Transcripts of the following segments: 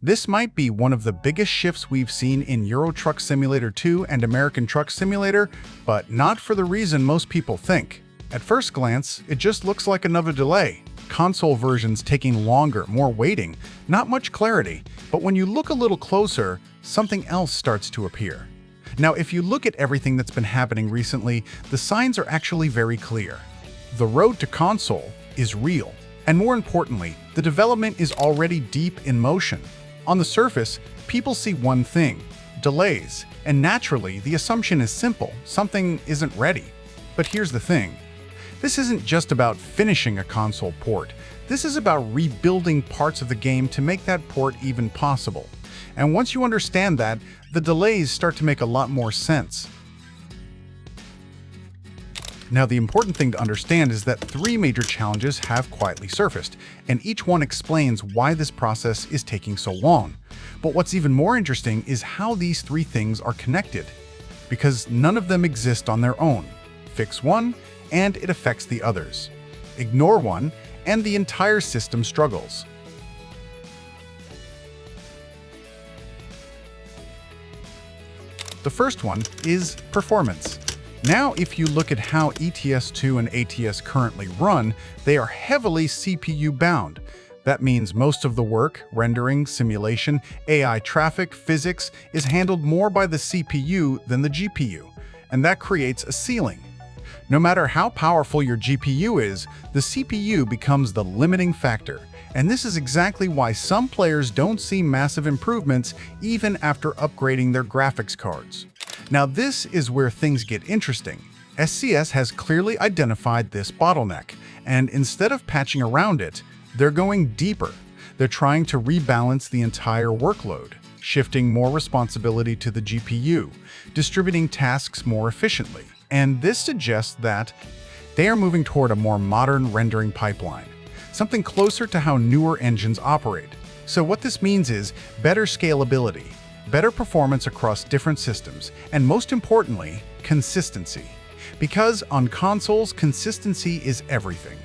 This might be one of the biggest shifts we've seen in Euro Truck Simulator 2 and American Truck Simulator, but not for the reason most people think. At first glance, it just looks like another delay. Console versions taking longer, more waiting, not much clarity. But when you look a little closer, something else starts to appear. Now, if you look at everything that's been happening recently, the signs are actually very clear. The road to console is real. And more importantly, the development is already deep in motion. On the surface, people see one thing: delays. And naturally, the assumption is simple: something isn't ready. But here's the thing. This isn't just about finishing a console port. This is about rebuilding parts of the game to make that port even possible. And once you understand that, the delays start to make a lot more sense. Now, the important thing to understand is that 3 major challenges have quietly surfaced, and each one explains why this process is taking so long. But what's even more interesting is how these 3 things are connected, because none of them exist on their own. Fix one, and it affects the others. Ignore one, and the entire system struggles. The first one is performance. Now, if you look at how ETS2 and ATS currently run, they are heavily CPU-bound. That means most of the work, rendering, simulation, AI traffic, physics, is handled more by the CPU than the GPU, and that creates a ceiling. No matter how powerful your GPU is, the CPU becomes the limiting factor, and this is exactly why some players don't see massive improvements even after upgrading their graphics cards. Now, this is where things get interesting. SCS has clearly identified this bottleneck, and instead of patching around it, they're going deeper. They're trying to rebalance the entire workload, shifting more responsibility to the GPU, distributing tasks more efficiently. And this suggests that they are moving toward a more modern rendering pipeline, something closer to how newer engines operate. So what this means is better scalability, better performance across different systems, and most importantly, consistency. Because on consoles, consistency is everything.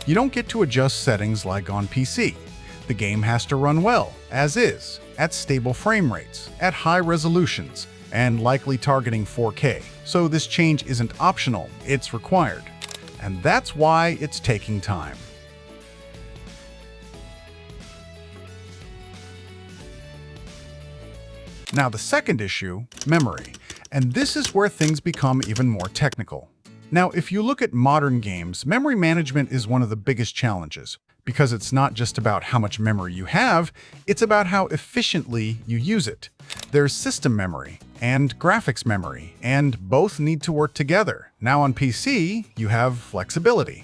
You don't get to adjust settings like on PC. The game has to run well, as is, at stable frame rates, at high resolutions, and likely targeting 4K. So this change isn't optional, it's required. And that's why it's taking time. Now, the second issue, memory. And this is where things become even more technical. Now, if you look at modern games, memory management is one of the biggest challenges, because it's not just about how much memory you have, it's about how efficiently you use it. There's system memory and graphics memory, and both need to work together. Now on PC, you have flexibility,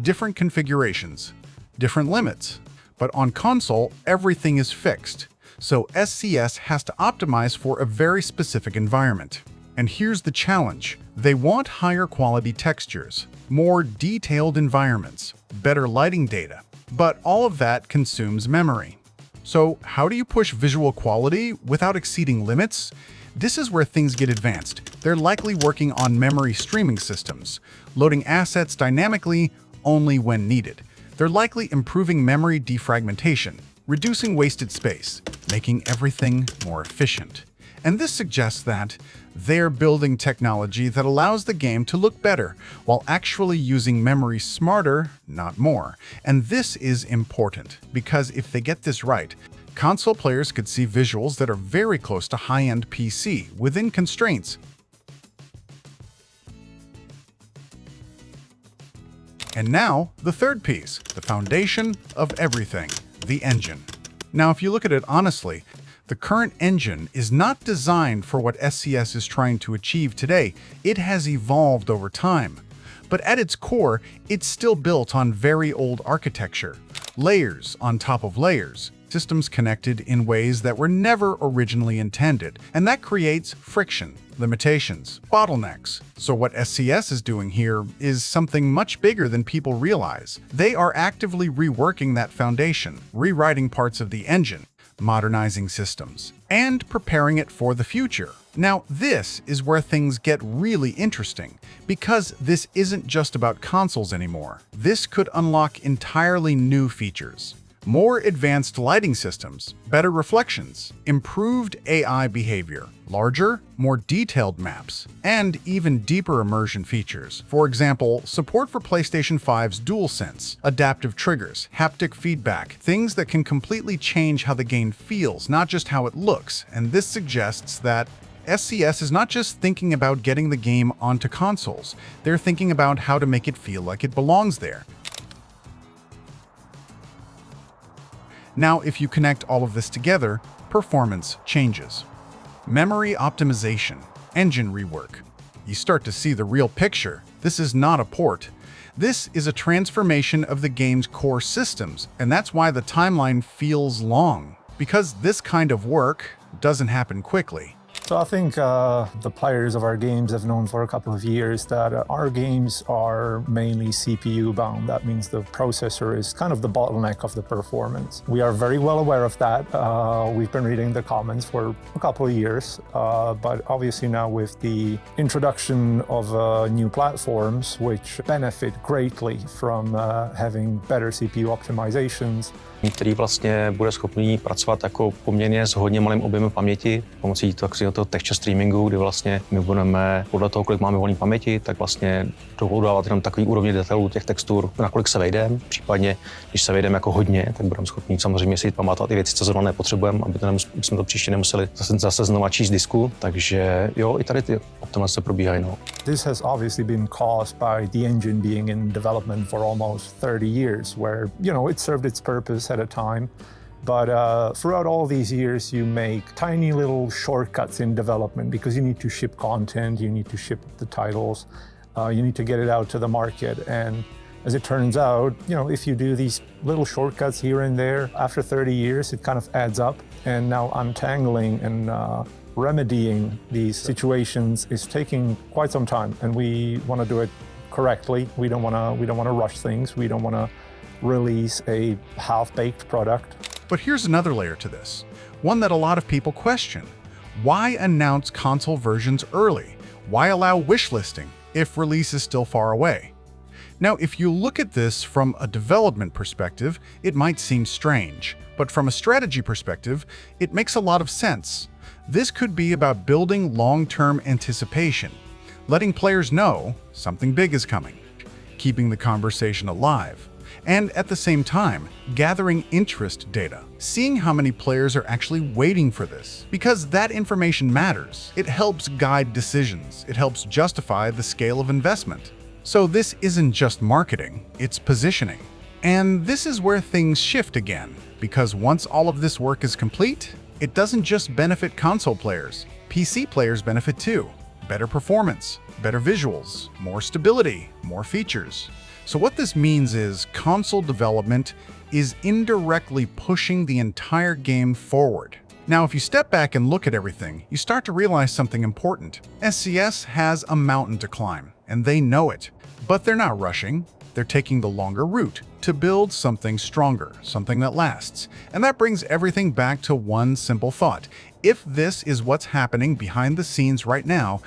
different configurations, different limits. But on console, everything is fixed. So SCS has to optimize for a very specific environment. And here's the challenge. They want higher quality textures, more detailed environments, better lighting data. But all of that consumes memory. So how do you push visual quality without exceeding limits? This is where things get advanced. They're likely working on memory streaming systems, loading assets dynamically only when needed. They're likely improving memory defragmentation, reducing wasted space, making everything more efficient. And this suggests that they're building technology that allows the game to look better while actually using memory smarter, not more. And this is important, because if they get this right, console players could see visuals that are very close to high-end PC within constraints. And now, the third piece, the foundation of everything, the engine. Now, if you look at it honestly, the current engine is not designed for what SCS is trying to achieve today. It has evolved over time. But at its core, it's still built on very old architecture, layers on top of layers, systems connected in ways that were never originally intended. And that creates friction, limitations, bottlenecks. So what SCS is doing here is something much bigger than people realize. They are actively reworking that foundation, rewriting parts of the engine, modernizing systems, and preparing it for the future. Now, this is where things get really interesting, because this isn't just about consoles anymore. This could unlock entirely new features, More advanced lighting systems, better reflections, improved AI behavior, larger, more detailed maps, and even deeper immersion features. For example, support for PlayStation 5's DualSense, adaptive triggers, haptic feedback, things that can completely change how the game feels, not just how it looks. And this suggests that SCS is not just thinking about getting the game onto consoles, they're thinking about how to make it feel like it belongs there. Now, if you connect all of this together, performance changes. Memory optimization, engine rework. You start to see the real picture. This is not a port. This is a transformation of the game's core systems, and that's why the timeline feels long, because this kind of work doesn't happen quickly. So I think the players of our games have known for a couple of years that our games are mainly CPU bound. That means the processor is kind of the bottleneck of the performance. We are very well aware of that. We've been reading the comments for a couple of years, but obviously now with the introduction of new platforms which benefit greatly from having better CPU optimizations, který vlastně bude schopný pracovat jako poměrně s hodně malým objemem paměti pomocí toho texture streamingu, kdy vlastně my budeme podle toho, kolik máme volné paměti, tak vlastně dodávat jenom takový úrovně detailů těch textur, nakolik se vejdeme. Případně, když se vejdeme jako hodně, tak budeme schopni samozřejmě si pamatovat i věci, co zrovna nepotřebujeme, aby jsme to příště nemuseli zase znova číst disku. Takže jo, i tady ty optimizace probíhají. No. This has obviously been caused by the engine being in development for almost 30 years, where, it served its purpose at a time. But throughout all these years, you make tiny little shortcuts in development because you need to ship content, you need to ship the titles, you need to get it out to the market. And as it turns out, if you do these little shortcuts here and there, after 30 years, it kind of adds up. And now untangling and remedying these situations is taking quite some time, and we want to do it correctly. We don't want to rush things. We don't want to release a half-baked product. But here's another layer to this, one that a lot of people question. Why announce console versions early? Why allow wish listing if release is still far away? Now, if you look at this from a development perspective, it might seem strange, but from a strategy perspective, it makes a lot of sense. This could be about building long-term anticipation, letting players know something big is coming, keeping the conversation alive, and at the same time, gathering interest data, seeing how many players are actually waiting for this. Because that information matters. It helps guide decisions. It helps justify the scale of investment. So this isn't just marketing, it's positioning. And this is where things shift again, because once all of this work is complete, it doesn't just benefit console players. PC players benefit too. Better performance, better visuals, more stability, more features. So what this means is console development is indirectly pushing the entire game forward. Now, if you step back and look at everything, you start to realize something important. SCS has a mountain to climb, and they know it. But they're not rushing. They're taking the longer route to build something stronger, something that lasts. And that brings everything back to one simple thought. If this is what's happening behind the scenes right now,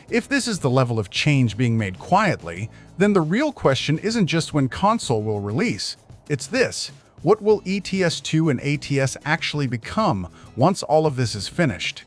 if this is the level of change being made quietly, then the real question isn't just when console will release. It's this: what will ETS2 and ATS actually become once all of this is finished?